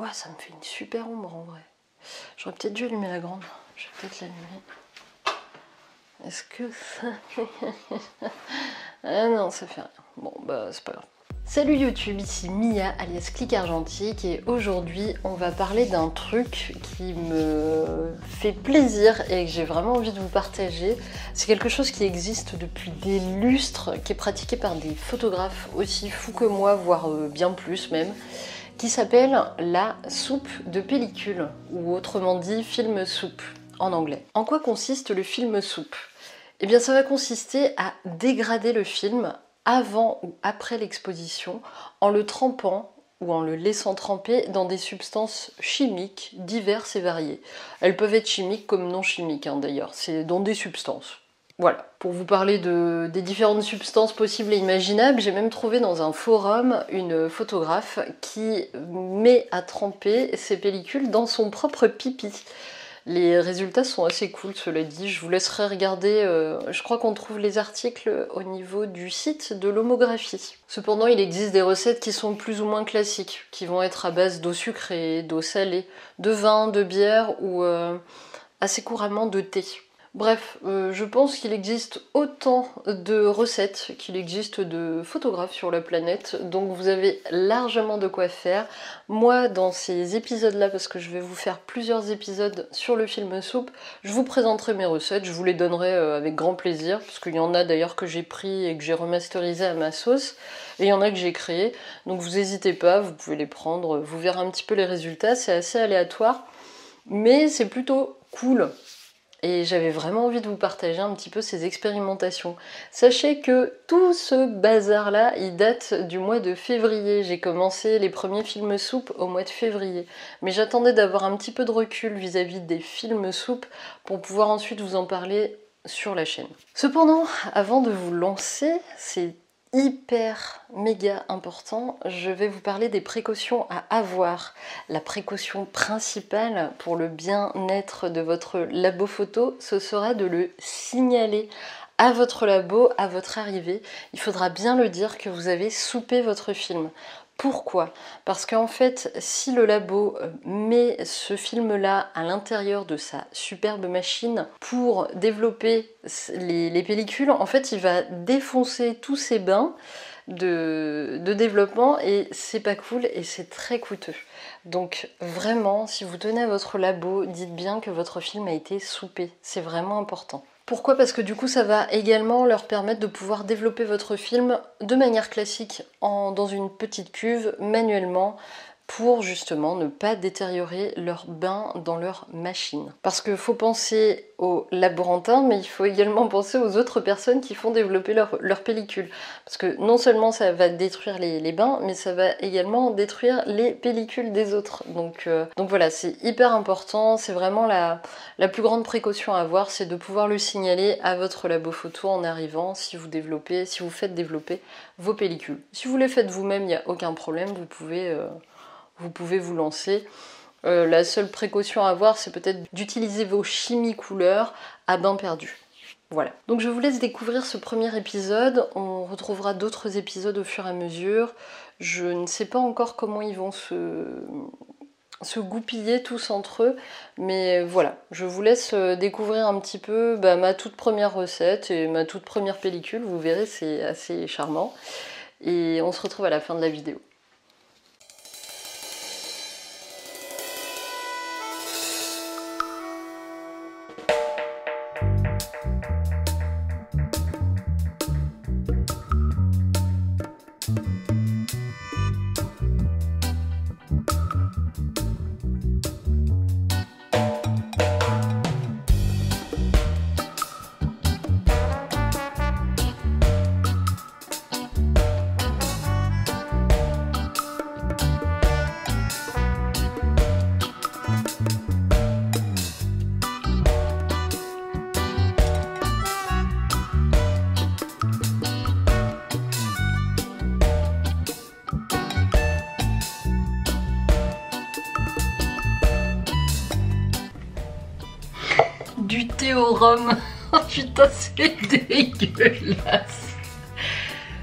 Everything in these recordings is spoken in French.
Ouais, ça me fait une super ombre en vrai. J'aurais peut-être dû allumer la grande. Je vais peut-être l'allumer. Est-ce que ça... Ah non, ça fait rien. Bon, bah c'est pas grave. Salut YouTube, ici Mia alias Click Argentique et aujourd'hui on va parler d'un truc qui me fait plaisir et que j'ai vraiment envie de vous partager. C'est quelque chose qui existe depuis des lustres, qui est pratiqué par des photographes aussi fous que moi, voire bien plus même, qui s'appelle la soupe de pellicule, ou autrement dit film soupe en anglais. En quoi consiste le film soupe ? Eh bien ça va consister à dégrader le film avant ou après l'exposition en le trempant ou en le laissant tremper dans des substances chimiques diverses et variées. Elles peuvent être chimiques comme non chimiques d'ailleurs, c'est dans des substances. Voilà, pour vous parler des différentes substances possibles et imaginables, j'ai même trouvé dans un forum une photographe qui met à tremper ses pellicules dans son propre pipi. Les résultats sont assez cool, cela dit. Je vous laisserai regarder, je crois qu'on trouve les articles au niveau du site de l'homographie. Cependant, il existe des recettes qui sont plus ou moins classiques, qui vont être à base d'eau sucrée, d'eau salée, de vin, de bière ou assez couramment de thé. Bref, je pense qu'il existe autant de recettes qu'il existe de photographes sur la planète, donc vous avez largement de quoi faire. Moi, dans ces épisodes-là, parce que je vais vous faire plusieurs épisodes sur le film soupe, je vous présenterai mes recettes, je vous les donnerai avec grand plaisir, parce qu'il y en a d'ailleurs que j'ai pris et que j'ai remasterisé à ma sauce, et il y en a que j'ai créé, donc vous n'hésitez pas, vous pouvez les prendre, vous verrez un petit peu les résultats, c'est assez aléatoire, mais c'est plutôt cool. Et j'avais vraiment envie de vous partager un petit peu ces expérimentations. Sachez que tout ce bazar-là, il date du mois de février. J'ai commencé les premiers films soupe au mois de février. Mais j'attendais d'avoir un petit peu de recul vis-à-vis des films soupe pour pouvoir ensuite vous en parler sur la chaîne. Cependant, avant de vous lancer, c'est hyper méga important, je vais vous parler des précautions à avoir. La précaution principale pour le bien-être de votre labo photo, ce sera de le signaler à votre labo, à votre arrivée. Il faudra bien le dire que vous avez soupé votre film. Pourquoi ? Parce qu'en fait, si le labo met ce film-là à l'intérieur de sa superbe machine pour développer les pellicules, en fait, il va défoncer tous ces bains de développement et c'est pas cool et c'est très coûteux. Donc vraiment, si vous tenez à votre labo, dites bien que votre film a été soupé. C'est vraiment important. Pourquoi ? Parce que du coup ça va également leur permettre de pouvoir développer votre film de manière classique dans une petite cuve manuellement pour justement ne pas détériorer leur bain dans leur machine. Parce qu'il faut penser aux laborantins, mais il faut également penser aux autres personnes qui font développer leur pellicule. Parce que non seulement ça va détruire les bains, mais ça va également détruire les pellicules des autres. Donc voilà, c'est hyper important, c'est vraiment la plus grande précaution à avoir, c'est de pouvoir le signaler à votre labo photo en arrivant si vous faites développer vos pellicules. Si vous les faites vous-même, il n'y a aucun problème, vous pouvez vous lancer. La seule précaution à avoir, c'est peut-être d'utiliser vos chimies couleurs à bain perdu. Voilà. Donc je vous laisse découvrir ce premier épisode. On retrouvera d'autres épisodes au fur et à mesure. Je ne sais pas encore comment ils vont se goupiller tous entre eux, mais voilà, je vous laisse découvrir un petit peu ma toute première recette et ma toute première pellicule. Vous verrez, c'est assez charmant. Et on se retrouve à la fin de la vidéo. Du thé au rhum. Oh putain, c'est dégueulasse.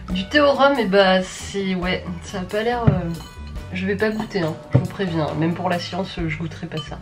Du thé au rhum, et bah c'est... ouais, ça a pas l'air Je vais pas goûter, hein, je vous préviens. Même pour la science, je goûterai pas ça.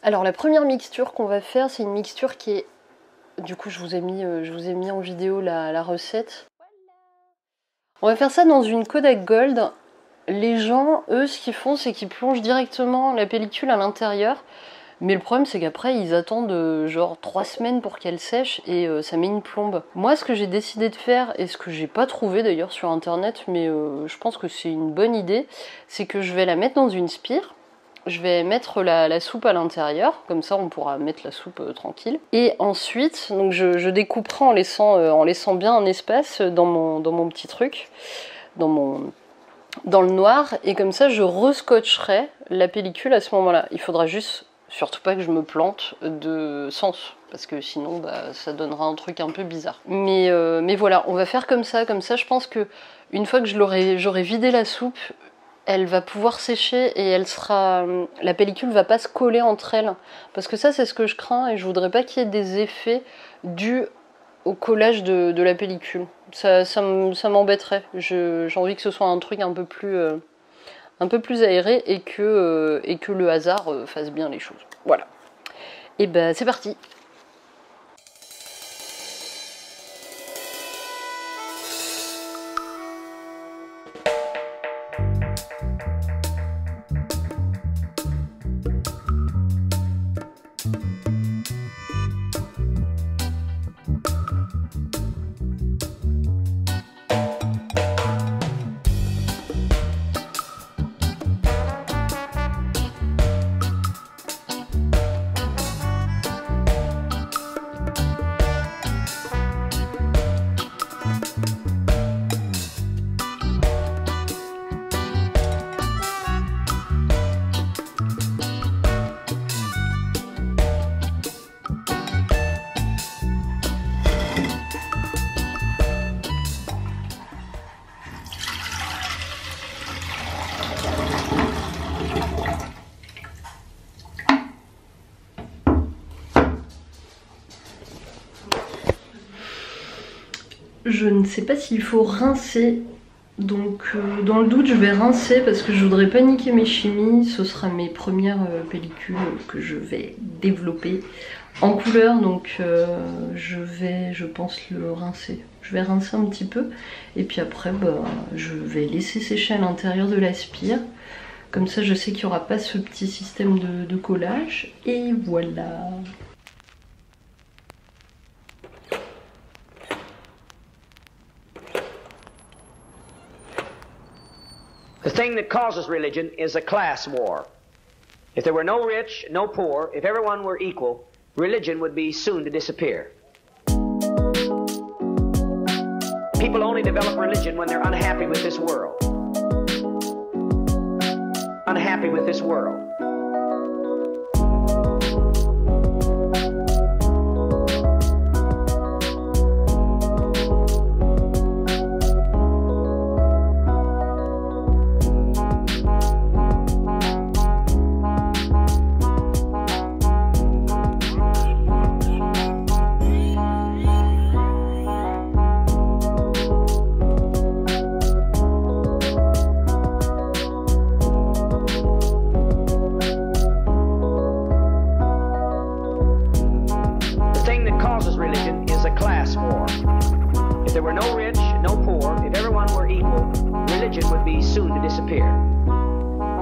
Alors la première mixture qu'on va faire, c'est une mixture qui est... Du coup, je vous ai mis en vidéo la recette. On va faire ça dans une Kodak Gold. Les gens, eux, ce qu'ils font, c'est qu'ils plongent directement la pellicule à l'intérieur. Mais le problème, c'est qu'après, ils attendent genre 3 semaines pour qu'elle sèche et ça met une plombe. Moi, ce que j'ai décidé de faire, et ce que j'ai pas trouvé d'ailleurs sur internet, mais je pense que c'est une bonne idée, c'est que je vais la mettre dans une spire. Je vais mettre la soupe à l'intérieur, comme ça on pourra mettre la soupe tranquille. Et ensuite, donc je découperai en laissant bien un espace dans mon petit truc, dans le noir, et comme ça je rescotcherai la pellicule à ce moment-là. Il faudra juste, surtout pas que je me plante de sens, parce que sinon bah, ça donnera un truc un peu bizarre. Mais voilà, on va faire comme ça je pense que une fois que j'aurai vidé la soupe, elle va pouvoir sécher et la pellicule va pas se coller entre elles. Parce que ça, c'est ce que je crains et je voudrais pas qu'il y ait des effets dus au collage de la pellicule. Ça m'embêterait. J'ai envie que ce soit un truc un peu plus aéré et que le hasard fasse bien les choses. Voilà. Et ben c'est parti. Je ne sais pas s'il faut rincer, donc dans le doute je vais rincer parce que je voudrais pas niquer mes chimies. Ce sera mes premières pellicules que je vais développer en couleur, donc je pense le rincer. Je vais rincer un petit peu et puis après bah, je vais laisser sécher à l'intérieur de la spire. Comme ça je sais qu'il n'y aura pas ce petit système de collage et voilà. The thing that causes religion is a class war. If there were no rich, no poor, if everyone were equal, religion would be soon to disappear. People only develop religion when they're unhappy with this world. Unhappy with this world. If there were no rich, no poor, if everyone were equal, religion would be soon to disappear.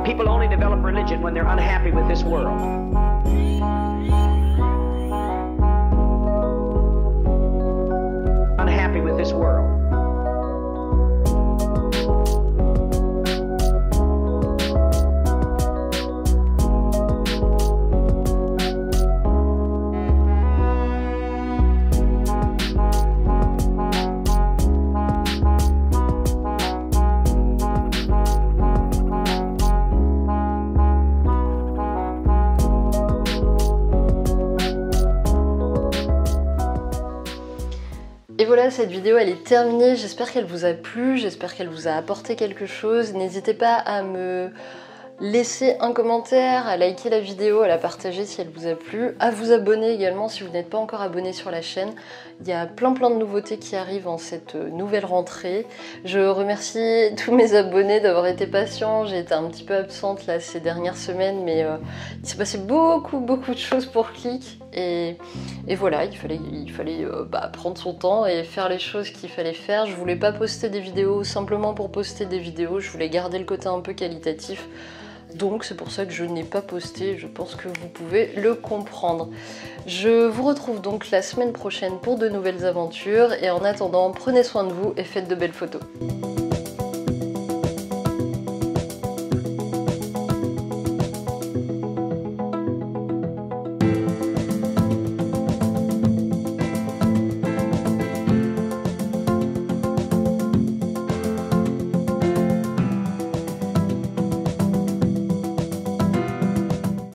People only develop religion when they're unhappy with this world. Unhappy with this world. Et voilà, cette vidéo elle est terminée, j'espère qu'elle vous a plu, j'espère qu'elle vous a apporté quelque chose. N'hésitez pas à me laisser un commentaire, à liker la vidéo, à la partager si elle vous a plu, à vous abonner également si vous n'êtes pas encore abonné sur la chaîne. Il y a plein de nouveautés qui arrivent en cette nouvelle rentrée. Je remercie tous mes abonnés d'avoir été patients, j'ai été un petit peu absente là ces dernières semaines, mais il s'est passé beaucoup de choses pour Click et voilà, il fallait prendre son temps et faire les choses qu'il fallait faire. Je voulais pas poster des vidéos simplement pour poster des vidéos, je voulais garder le côté un peu qualitatif. Donc c'est pour ça que je n'ai pas posté, je pense que vous pouvez le comprendre. Je vous retrouve donc la semaine prochaine pour de nouvelles aventures et en attendant, prenez soin de vous et faites de belles photos.